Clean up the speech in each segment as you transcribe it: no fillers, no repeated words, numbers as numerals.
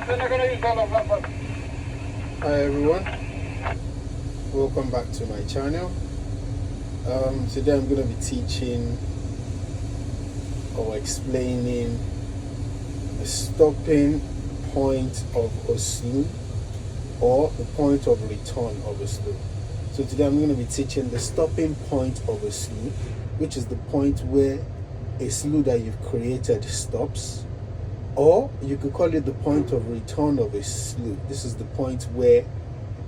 Hi everyone, welcome back to my channel. Today I'm going to be teaching or explaining the stopping point of a slew or the point of return of a slew. So today I'm going to be teaching the stopping point of a slew, which is the point where a slew that you've created stops, or you could call it the point of return of a slew. This is the point where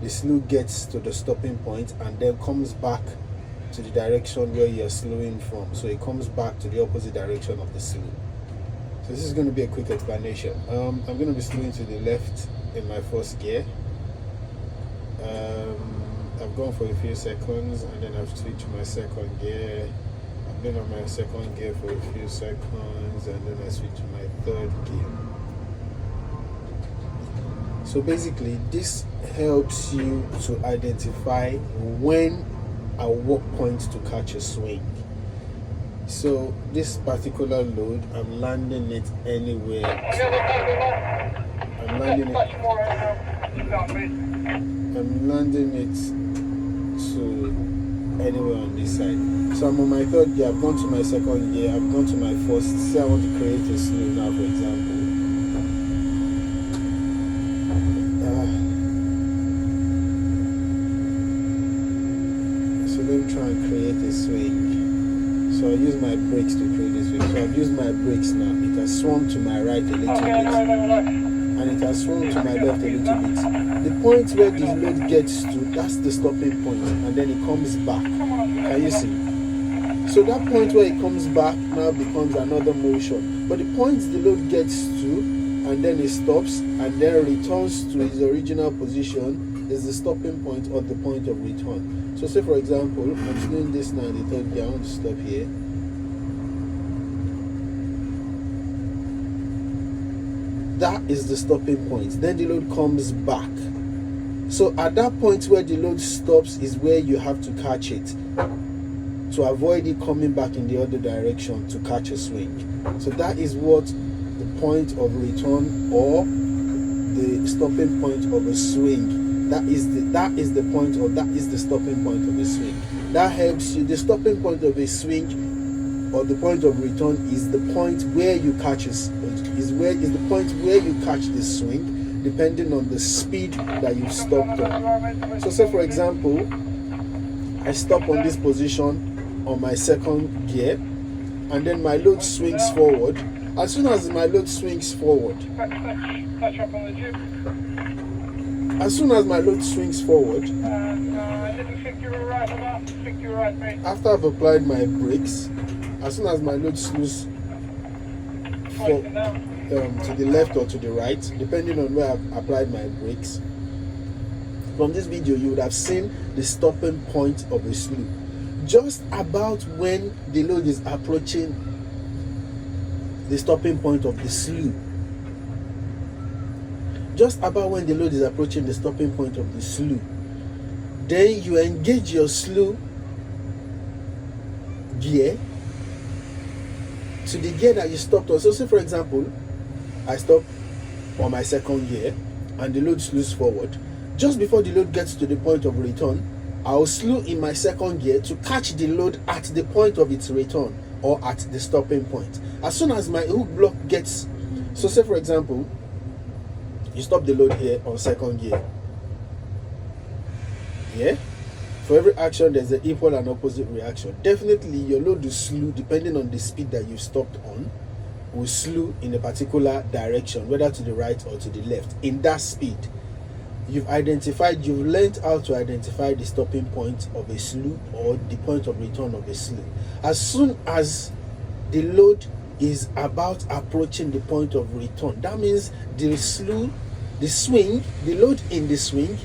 the slew gets to the stopping point and then comes back to the direction where you're slewing from. So it comes back to the opposite direction of the slew. So this is going to be a quick explanation. I'm going to be slewing to the left in my first gear. I've gone for a few seconds and then I've switched to my second gear. I've been on my second gear for a few seconds and then I switch to my third gear. So basically this helps you to identify when at what point to catch a swing. So this particular load, I'm landing it anywhere. I'm landing it to anywhere on this side. So I'm on my third gear, I've gone to my second gear, I've gone to my first. Say I want to create a slew now, for example. So let me try and create a swing. So I use my brakes to create a swing. So I've used my brakes now. It has swung to my right a little bit, and it has swung to my left a little bit. The point where the load gets to, that's the stopping point, and then it comes back. Can you see? So that point where it comes back now becomes another motion. But the point the load gets to, and then it stops, and then returns to its original position, is the stopping point or the point of return. So say for example, I'm doing this now in the third gear. I want to stop here. That is the stopping point. Then the load comes back. So at that point where the load stops is where you have to catch it, to avoid it coming back in the other direction to catch a swing. So that is what the point of return or the stopping point of a swing. That is the point, or that is the stopping point of a swing. That helps you. The stopping point of a swing or the point of return is the point where you catch is the point where you catch the swing, depending on the speed that you stopped on. So say for example, I stop on this position on my second gear, and then my load swings forward. As soon as my load swings forward, after I've applied my brakes, as soon as my load slews to the left or to the right, depending on where I've applied my brakes, from this video you would have seen the stopping point of a slew. Just about when the load is approaching the stopping point of the slew. Just about when the load is approaching the stopping point of the slew, then you engage your slew gear to the gear that you stopped on. So say for example, I stop on my second gear and the load slews forward. Just before the load gets to the point of return, I'll slew in my second gear to catch the load at the point of its return or at the stopping point. As soon as my hook block gets, so say for example, you stop the load here on second gear. Yeah? For every action, there's an equal and opposite reaction. Definitely, your load will slew, depending on the speed that you stopped on, will slew in a particular direction, whether to the right or to the left. In that speed, you've learned how to identify the stopping point of a slew or the point of return of a slew. As soon as the load is about approaching the point of return, that means the load in the swing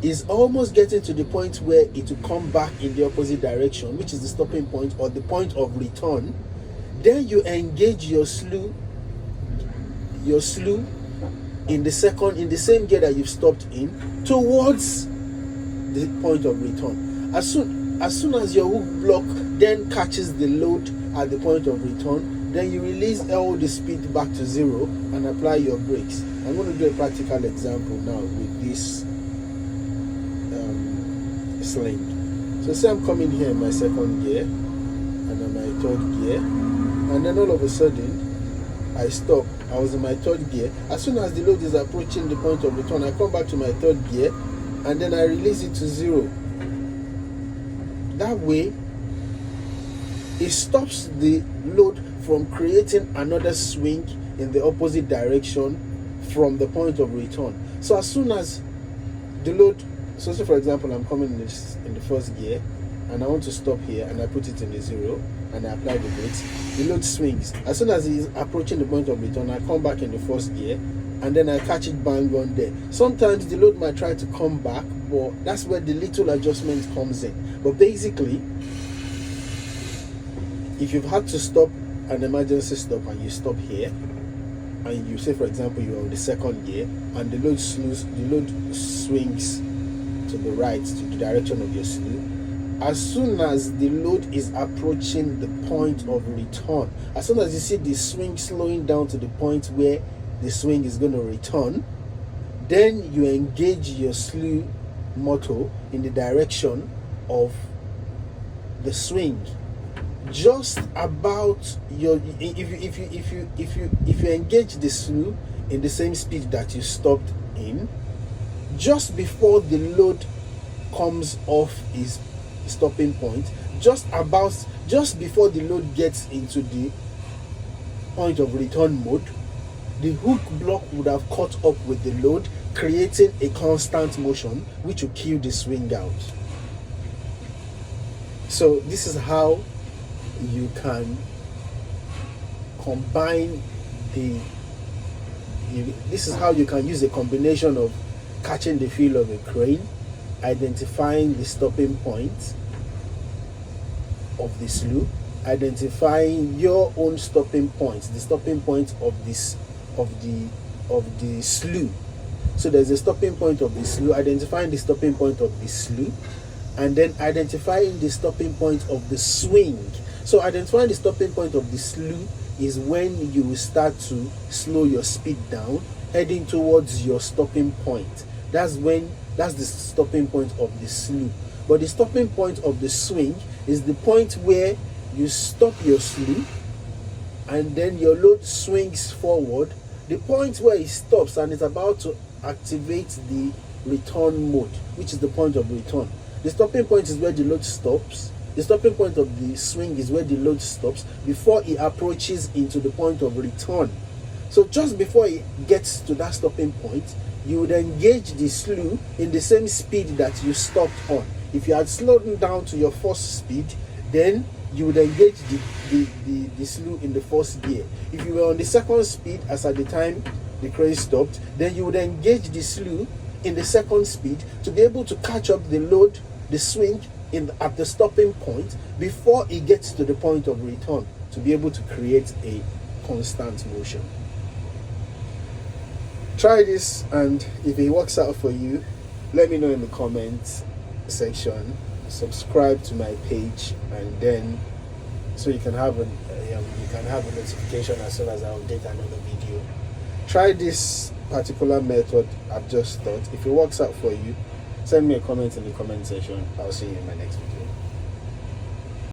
is almost getting to the point where it will come back in the opposite direction, which is the stopping point or the point of return. Then you engage your slew in the same gear that you've stopped in towards the point of return. As soon as your hook block then catches the load at the point of return, then you release all the speed back to 0 and apply your brakes. I'm going to do a practical example now with this sling. So say I'm coming here in my second gear and I'm in my third gear, and then all of a sudden I stop. I was in my third gear. As soon as the load is approaching the point of return, I come back to my third gear and then I release it to 0. That way it stops the load from creating another swing in the opposite direction from the point of return. So as soon as the load, so say for example I'm coming in the first gear and I want to stop here and I put it in the 0 and I apply the brakes, the load swings. As soon as it is approaching the point of return, I come back in the first gear and then I catch it bang on there. Sometimes the load might try to come back, but that's where the little adjustment comes in. But basically, if you've had to stop an emergency stop and you stop here, and you say for example you're on the second gear and the load swings to the right, to the direction of your slew, as soon as the load is approaching the point of return, as soon as you see the swing slowing down to the point where the swing is going to return, then you engage your slew motor in the direction of the swing. Just about your, if you engage the slew in the same speed that you stopped in, just before the load comes off its stopping point, just before the load gets into the point of return mode, the hook block would have caught up with the load, creating a constant motion which will kill the swing out. So this is how you can combine this is how you can use a combination of catching the feel of a crane, identifying the stopping point of the slew, identifying your own stopping points, the stopping point of the slew. So there's a stopping point of the slew, identifying the stopping point of the slew, and then identifying the stopping point of the swing. So identifying the stopping point of the slew is when you start to slow your speed down, heading towards your stopping point. That's the stopping point of the slew. But the stopping point of the swing is the point where you stop your slew and then your load swings forward. The point where it stops and is about to activate the return mode, which is the point of return. The stopping point is where the load stops. The stopping point of the swing is where the load stops before it approaches into the point of return. So just before it gets to that stopping point, you would engage the slew in the same speed that you stopped on. If you had slowed down to your first speed, then you would engage the slew in the first gear. If you were on the second speed, as at the time the crane stopped, then you would engage the slew in the second speed to be able to catch up the load, the swing at the stopping point before it gets to the point of return, to be able to create a constant motion. Try this, and if it works out for you, let me know in the comments section. Subscribe to my page, and then so you can have a notification as soon as I update another video. Try this particular method I've just taught. If it works out for you, send me a comment in the comment section. I'll see you in my next video.